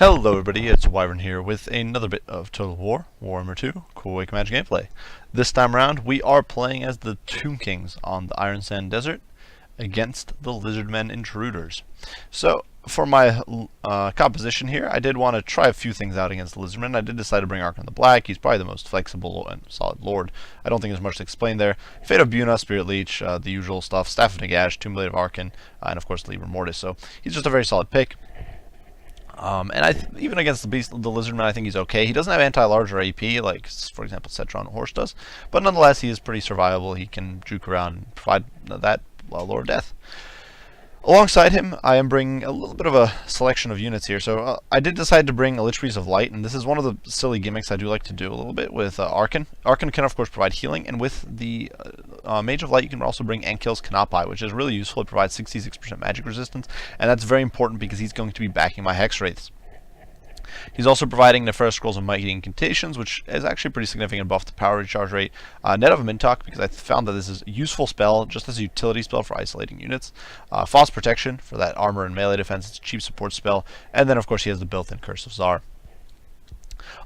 Hello everybody, it's Wyvern here with another bit of Total War, Warhammer 2, Cool Wake Magic gameplay. This time around, we are playing as the Tomb Kings on the Iron Sand Desert against the Lizardmen intruders. So, for my composition here, I did want to try a few things out against the Lizardmen. I did decide to bring Archon the Black. He's probably the most flexible and solid lord. I don't think there's much to explain there. Fate of Buna, Spirit Leech, the usual stuff, Staff of Nagash, Tomb Blade of Archon, and of course the Libra Mortis. So, he's just a very solid pick. Even against the Lizardman, I think he's okay. He doesn't have anti-large or AP, like, for example, Cetron Horse does. But nonetheless, he is pretty survivable. He can juke around and provide that Lord of Death. Alongside him, I am bringing a little bit of a selection of units here. So I did decide to bring a Lich Priest of Light, and this is one of the silly gimmicks I do like to do a little bit with Archon. Archon can, of course, provide healing, and with the Mage of Light, you can also bring Enkil's Kanapai, which is really useful. It provides 66% magic resistance, and that's very important because he's going to be backing my Hex Wraiths. He's also providing Nefarious Scrolls of Mighty Incantations, which is actually pretty significant buff to power recharge rate. Net of Mintok, because I found that this is a useful spell, just as a utility spell for isolating units. False Protection for that armor and melee defense. It's a cheap support spell. And then, of course, he has the built-in Curse of Zar.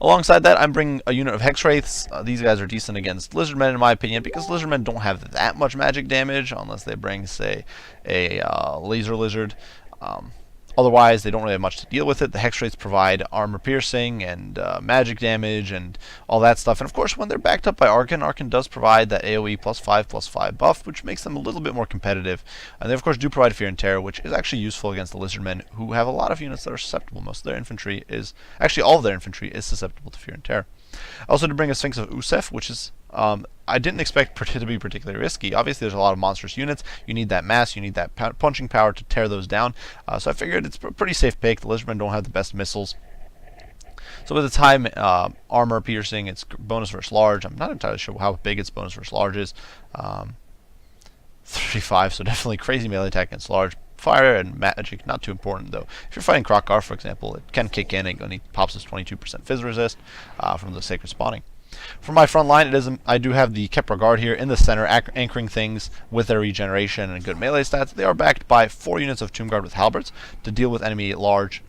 Alongside that, I'm bringing a unit of Hex Wraiths. These guys are decent against Lizardmen, in my opinion, because Lizardmen don't have that much magic damage, unless they bring, say, a Laser Lizard. Otherwise, they don't really have much to deal with it. The Hex Wraiths provide armor piercing and magic damage and all that stuff. And of course, when they're backed up by Archon, Archon does provide that AoE +5/+5 buff, which makes them a little bit more competitive. And they, of course, do provide Fear and Terror, which is actually useful against the Lizardmen, who have a lot of units that are susceptible. Most of their infantry is, actually all of their infantry is susceptible to Fear and Terror. I also did bring a Sphinx of Usef, which is, I didn't expect it to be particularly risky. Obviously, there's a lot of monstrous units. You need that mass, you need that punching power to tear those down. So I figured it's a pretty safe pick. The Lizardmen don't have the best missiles. So with its high armor piercing, its bonus versus large. I'm not entirely sure how big its bonus versus large is. 35, so definitely crazy melee attack against large. Fire and magic, not too important though. If you're fighting Krokar, for example, it can kick in and he pops his 22% Fizz resist from the Sacred Spawning. For my front line, I do have the Kepra Guard here in the center, anchoring things with their regeneration and good melee stats. They are backed by 4 units of Tomb Guard with halberds to deal with enemy large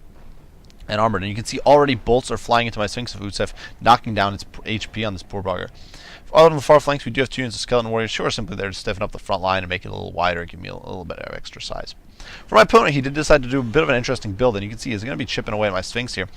and armored. And you can see already bolts are flying into my Sphinx of Utsef, knocking down its HP on this poor bugger. On the far flanks, we do have 2 units of Skeleton Warriors, who are simply there to stiffen up the front line and make it a little wider, give me a little bit of extra size. For my opponent, he did decide to do a bit of an interesting build, and you can see he's going to be chipping away at my Sphinx here.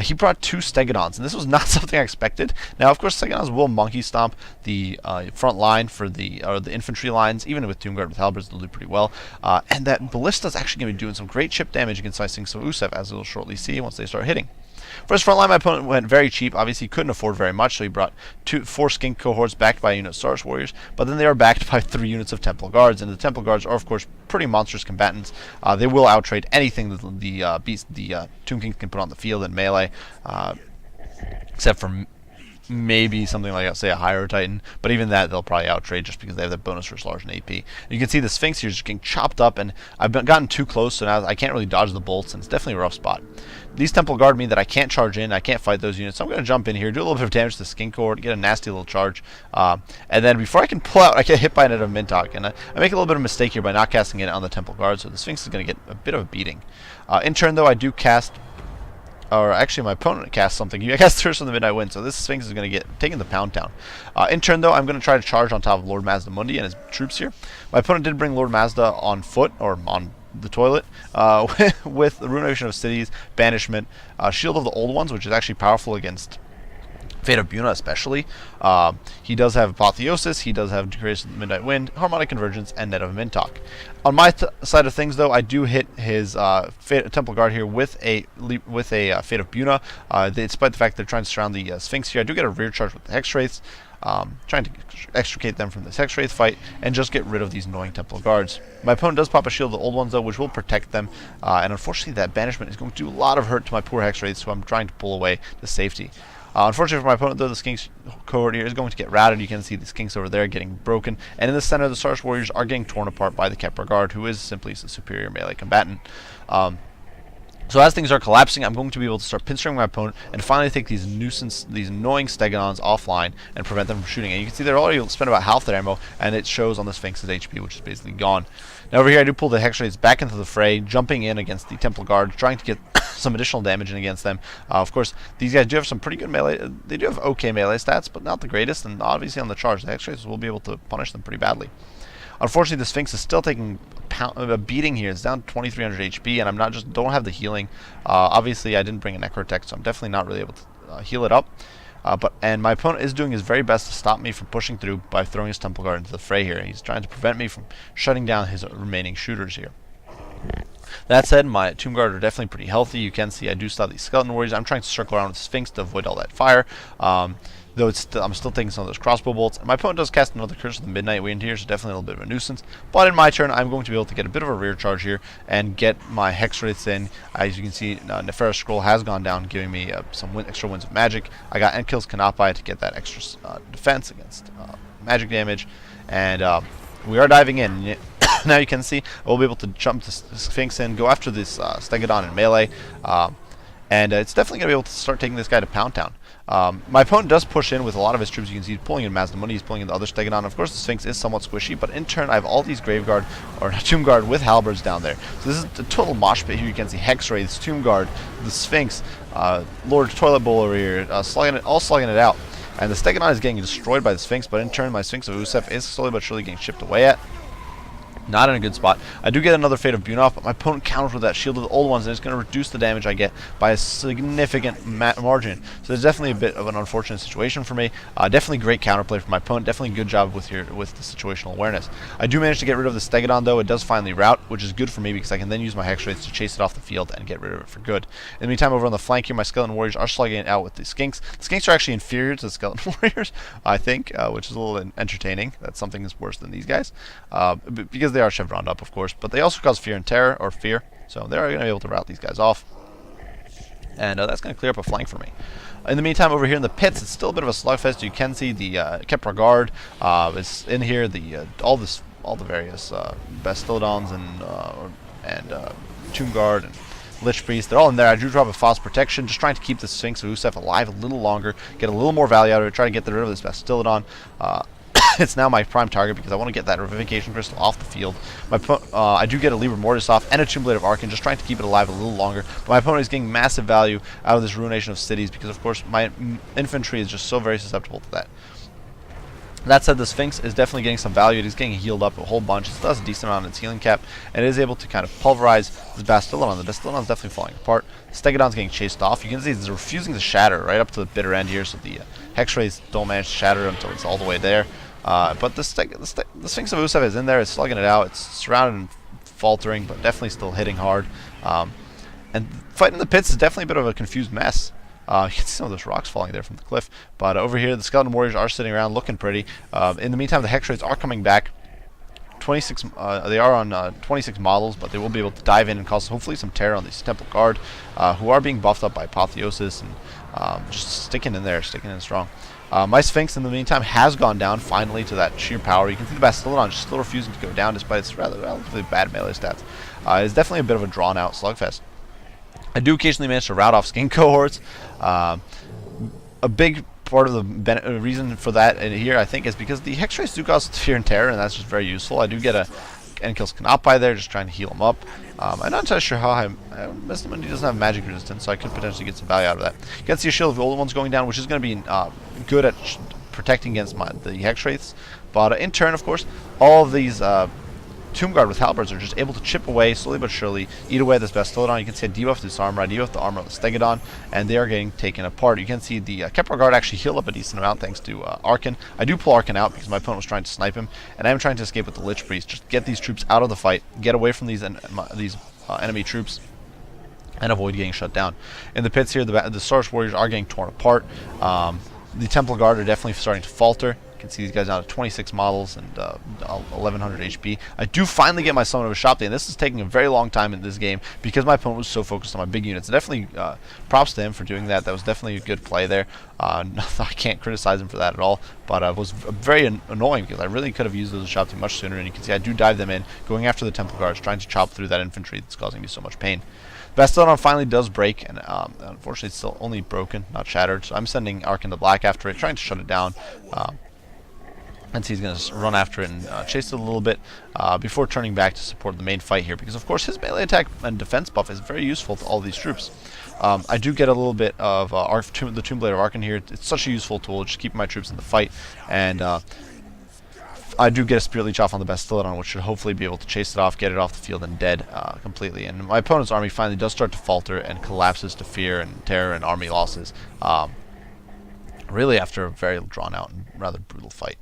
He brought 2 Stegadons, and this was not something I expected. Now, of course, Stegadons will monkey stomp the front line for the infantry lines, even with Tomb Guard with halberds, they'll do pretty well. And that Ballista is actually going to be doing some great chip damage against my Sphinx of Usef, as we'll shortly see once they start hitting. For his front line, my opponent went very cheap. Obviously, he couldn't afford very much, so he brought 4 Skink cohorts backed by a unit of Star Warriors, but then they are backed by 3 units of Temple Guards, and the Temple Guards are, of course, pretty monstrous combatants. They will outtrade anything that the Tomb Kings can put on the field in melee, except for maybe something like, say, a Higher Titan, but even that they'll probably outtrade just because they have that bonus versus large and AP. And you can see the Sphinx here is just getting chopped up, and I've gotten too close, so now I can't really dodge the bolts, and it's definitely a rough spot. These Temple Guard mean that I can't charge in, I can't fight those units, so I'm going to jump in here, do a little bit of damage to the Skink cohort, get a nasty little charge, and then before I can pull out, I get hit by a net of Mintok, and I make a little bit of a mistake here by not casting it on the Temple Guard, so the Sphinx is going to get a bit of a beating. In turn, though, I do cast, or actually my opponent casts something. I cast Thirst on the Midnight Wind, so this Sphinx is going to get taken to Pound Town. In turn, though, I'm going to try to charge on top of Lord Mazda Mundi and his troops here. My opponent did bring Lord Mazda on foot, or on the toilet, with the Ruination of Cities, Banishment, Shield of the Old Ones, which is actually powerful against Fate of Buna especially. He does have Apotheosis, he does have Decrease of the Midnight Wind, Harmonic Convergence, and Net of Mintok. On my side of things, though, I do hit his Temple Guard here with a Fate of Buna. Despite the fact they're trying to surround the Sphinx here, I do get a rear charge with the Hex Wraiths, trying to extricate them from this Hex Wraith fight and just get rid of these annoying Temple Guards. My opponent does pop a Shield of the Old Ones, though, which will protect them, and unfortunately that Banishment is going to do a lot of hurt to my poor Hex Wraiths, so I'm trying to pull away to safety. Unfortunately for my opponent, though, the Skinks cohort here is going to get routed. You can see the Skinks over there getting broken. And in the center, the Star Warriors are getting torn apart by the Kepra Guard, who is simply a superior melee combatant. So as things are collapsing, I'm going to be able to start pinstring my opponent and finally take these annoying Stegadons offline and prevent them from shooting. And you can see they're already spent about half their ammo, and it shows on the Sphinx's HP, which is basically gone. Now over here, I do pull the Hex Wraiths back into the fray, jumping in against the Temple Guard, trying to get some additional damage in against them. Of course, these guys do have some pretty good melee. They do have okay melee stats, but not the greatest. And obviously on the charge, the Hex Wraiths will be able to punish them pretty badly. Unfortunately, the Sphinx is still taking a beating here. It's down to 2,300 HP, and don't have the healing. Obviously, I didn't bring a Necrotech, so I'm definitely not really able to heal it up. And my opponent is doing his very best to stop me from pushing through by throwing his Temple Guard into the fray here. He's trying to prevent me from shutting down his remaining shooters here. That said, my Tomb Guard are definitely pretty healthy. You can see I do still have these Skeleton Warriors. I'm trying to circle around with the Sphinx to avoid all that fire. Though I'm still taking some of those crossbow bolts. And my opponent does cast another Curse of the Midnight Wind here, so definitely a little bit of a nuisance. But in my turn, I'm going to be able to get a bit of a rear charge here and get my Hex Wraiths in. As you can see, Nefarious Scroll has gone down, giving me some extra Winds of Magic. I got Enkill's Kanapai to get that extra defense against magic damage. And we are diving in. Now you can see I will be able to jump the Sphinx in, go after this Stegadon in melee. And it's definitely going to be able to start taking this guy to Pound Town. My opponent does push in with a lot of his troops. You can see he's pulling in Mazdamuni, he's pulling in the other Stegadon. Of course, the Sphinx is somewhat squishy, but in turn, I have all these Grave Guard, or Tomb Guard with Halberds down there. So this is a total mosh pit here. You can see Hex Wraiths, Tomb Guard, the Sphinx, Lord Toilet Bowl over here, all slugging it out. And the Stegadon is getting destroyed by the Sphinx, but in turn, my Sphinx of Usef is slowly but surely getting chipped away at. Not in a good spot. I do get another Fate of Bunov, but my opponent counters with that Shield of the Old Ones, and it's going to reduce the damage I get by a significant margin. So there's definitely a bit of an unfortunate situation for me. Definitely great counterplay from my opponent. Definitely good job with the situational awareness. I do manage to get rid of the Stegadon, though. It does finally rout, which is good for me because I can then use my Hex Wraiths to chase it off the field and get rid of it for good. In the meantime, over on the flank here, my Skeleton Warriors are slugging it out with the Skinks. The Skinks are actually inferior to the Skeleton Warriors, I think, which is a little entertaining. That's something that's worse than these guys, because they are chevroned up, of course, but they also cause fear and terror, or fear, so they're going to be able to rout these guys off, and that's going to clear up a flank for me. In the meantime, over here in the pits, it's still a bit of a slugfest. You can see the Kepra Guard is in here, all the various Bastildons and Tomb Guard and Lich Priest, they're all in there. I do drop a False Protection, just trying to keep the Sphinx of Usef alive a little longer, get a little more value out of it, try to get rid of this Bastildon. It's now my prime target because I want to get that Revivification Crystal off the field. I do get a Liber Mortis off and a Tomb Blade of Arkan, just trying to keep it alive a little longer. But my opponent is getting massive value out of this Ruination of Cities because, of course, my infantry is just so very susceptible to that. That said, the Sphinx is definitely getting some value. It is getting healed up a whole bunch. It still has a decent amount on its healing cap, and it is able to kind of pulverize this Bastildon. The Bastildon is definitely falling apart. Stegadon's getting chased off. You can see it's refusing to shatter right up to the bitter end here, so the Hex Wraiths don't manage to shatter until it's all the way there. But the Sphinx of Usef is in there. It's slugging it out. It's surrounded and faltering, but definitely still hitting hard. And fighting the pits is definitely a bit of a confused mess. You can see some of those rocks falling there from the cliff. But over here, the Skeleton Warriors are sitting around looking pretty. In the meantime, the Hex Wraiths are coming back. 26. They are on 26 models, but they will be able to dive in and cause hopefully some terror on these Temple Guard, who are being buffed up by Apotheosis and just sticking in there, sticking in strong. My Sphinx, in the meantime, has gone down finally to that sheer power. You can see the Bastildon just still refusing to go down despite its relatively bad melee stats. It's definitely a bit of a drawn-out slugfest. I do occasionally manage to rout off Skin cohorts. A big part of the reason for that here, I think, is because the Hex Wraiths do cause fear and terror, and that's just very useful. I do get a Enkill's Kanapai there, just trying to heal him up. I'm not entirely sure how Mazdamuni doesn't have magic resistance, so I could potentially get some value out of that. You can see a Shield of the Old Ones going down, which is going to be good at protecting against the Hex Wraiths. But in turn, of course, all of these Tomb Guard with Halberds are just able to chip away, slowly but surely, eat away at this Bastildon. You can see I debuff this armor, I debuff the armor of the Stegadon, and they are getting taken apart. You can see the Kepra Guard actually heal up a decent amount thanks to Arkan. I do pull Arkan out because my opponent was trying to snipe him, and I am trying to escape with the Lich Priest. Just get these troops out of the fight, get away from these enemy troops, and avoid getting shut down. In the pits here, the Saurus Warriors are getting torn apart. The Temple Guard are definitely starting to falter. You can see these guys now at 26 models and 1100 HP. I do finally get my Summon of a Shopday, and this is taking a very long time in this game because my opponent was so focused on my big units. Definitely props to him for doing that. That was definitely a good play there. I can't criticize him for that at all, but it was very annoying because I really could have used those Shopday much sooner, and you can see I do dive them in, going after the Temple Guards, trying to chop through that infantry that's causing me so much pain. Bastiladon finally does break, and unfortunately it's still only broken, not shattered. So I'm sending Arc into black after it, trying to shut it down. And so he's going to run after it and chase it a little bit before turning back to support the main fight here, because of course his melee attack and defense buff is very useful to all these troops. I do get a little bit of the Tomb Blade of Archon here. It's such a useful tool, just keeping my troops in the fight, and I do get a Spirit Leech off on the Bastiladon, which should hopefully be able to chase it off, get it off the field, and dead completely. And my opponent's army finally does start to falter and collapses to fear and terror and army losses, really after a very drawn-out and rather brutal fight.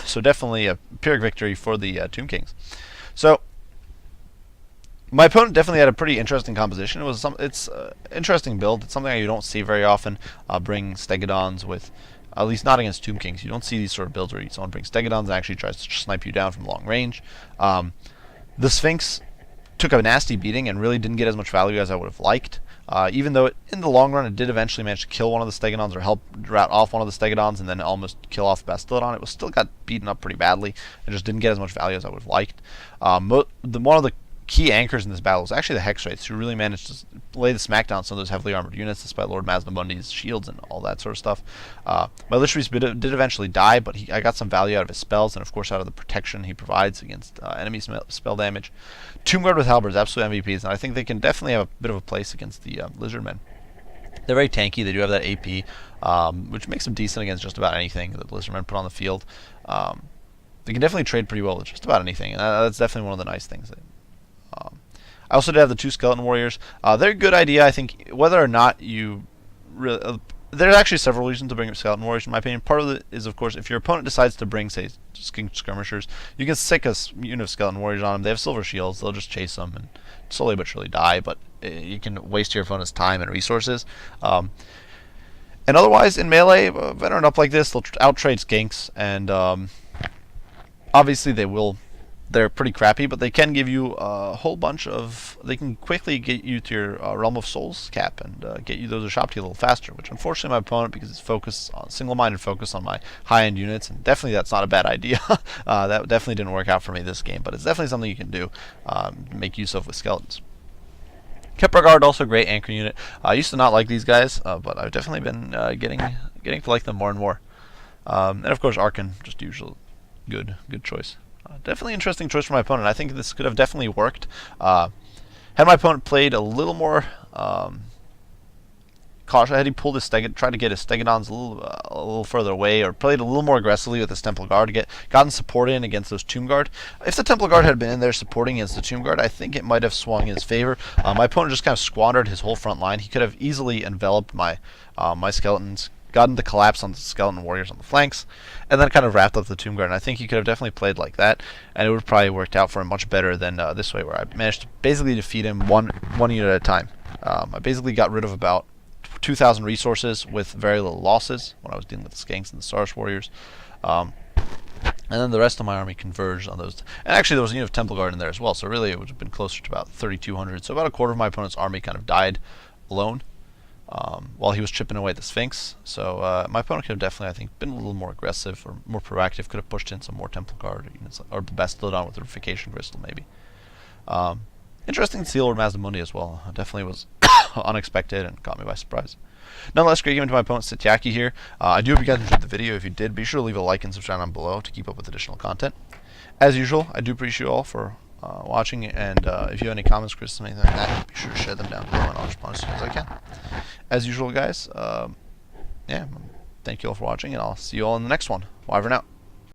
So definitely a Pyrrhic victory for the Tomb Kings. So my opponent definitely had a pretty interesting composition. It's interesting build. It's something you don't see very often. Bring Stegadons with, at least not against Tomb Kings. You don't see these sort of builds where someone brings Stegadons and actually tries to snipe you down from long range. The Sphinx took a nasty beating and really didn't get as much value as I would have liked. Even though in the long run it did eventually manage to kill one of the Stegadons or help rout off one of the Stegadons and then almost kill off the Bastiladon, it was still got beaten up pretty badly and just didn't get as much value as I would have liked. One of the key anchors in this battle was actually the Hex Wraiths, who really managed to lay the smackdown on some of those heavily armored units despite Lord Maznabundi's shields and all that sort of stuff. My Lich Priest did eventually die, but I got some value out of his spells and of course out of the protection he provides against enemy spell damage. Tomb Guard with Halberds, absolute MVPs, and I think they can definitely have a bit of a place against the Lizardmen. They're very tanky. They do have that AP, which makes them decent against just about anything that the Lizardmen put on the field. They can definitely trade pretty well with just about anything, and that's definitely one of the nice things. I also did have the 2 Skeleton Warriors. They're a good idea, I think, whether or not you really... there's actually several reasons to bring up Skeleton Warriors, in my opinion. Part of it is, of course, if your opponent decides to bring, say, Skirmishers, you can stick a unit of Skeleton Warriors on them. They have silver shields. They'll just chase them and slowly but surely die, but you can waste your opponent's time and resources. And otherwise, in melee, veteran up like this, they'll out-trade Skinks, and obviously they're pretty crappy, but they can give you a whole bunch of... They can quickly get you to your Realm of Souls cap and get you those Ashopti a little faster, which unfortunately my opponent, because it's single-minded focus on my high-end units, and definitely that's not a bad idea. That definitely didn't work out for me this game, but it's definitely something you can do, make use of with skeletons. Kepler Guard, also a great anchor unit. I used to not like these guys, but I've definitely been getting to like them more and more. And of course Archon, just usual good choice. Definitely interesting choice for my opponent. I think this could have definitely worked. Had my opponent played a little more cautious, had he pulled his tried to get his Stegadons a little further away, or played a little more aggressively with his Temple Guard, gotten support in against those Tomb Guard. If the Temple Guard had been in there supporting against the Tomb Guard, I think it might have swung in his favor. My opponent just kind of squandered his whole front line. He could have easily enveloped my skeletons, gotten the collapse on the Skeleton Warriors on the flanks, and then kind of wrapped up the Tomb Guard. And I think he could have definitely played like that, and it would have probably worked out for him much better than this way, where I managed to basically defeat him one unit at a time. I basically got rid of about 2,000 resources with very little losses when I was dealing with the Skanks and the Stars Warriors. And then the rest of my army converged on those. And actually there was a unit of Temple Guard in there as well, so really it would have been closer to about 3,200. So about a quarter of my opponent's army kind of died alone while he was chipping away at the Sphinx. So my opponent could have definitely, I think, been a little more aggressive or more proactive, could have pushed in some more Temple Guard units, or the Bastiladon with the Refication Crystal maybe. Interesting to see Lord Maznamundi as well. It definitely was unexpected and caught me by surprise. Nonetheless, great game into my opponent Sitiaki here. I do hope you guys enjoyed the video. If you did, be sure to leave a like and subscribe down below to keep up with additional content. As usual, I do appreciate you all for watching, and if you have any comments, criticisms, anything like that, be sure to share them down below and I'll respond as soon as I can. As usual, guys, yeah, thank you all for watching, and I'll see you all in the next one. Bye for now.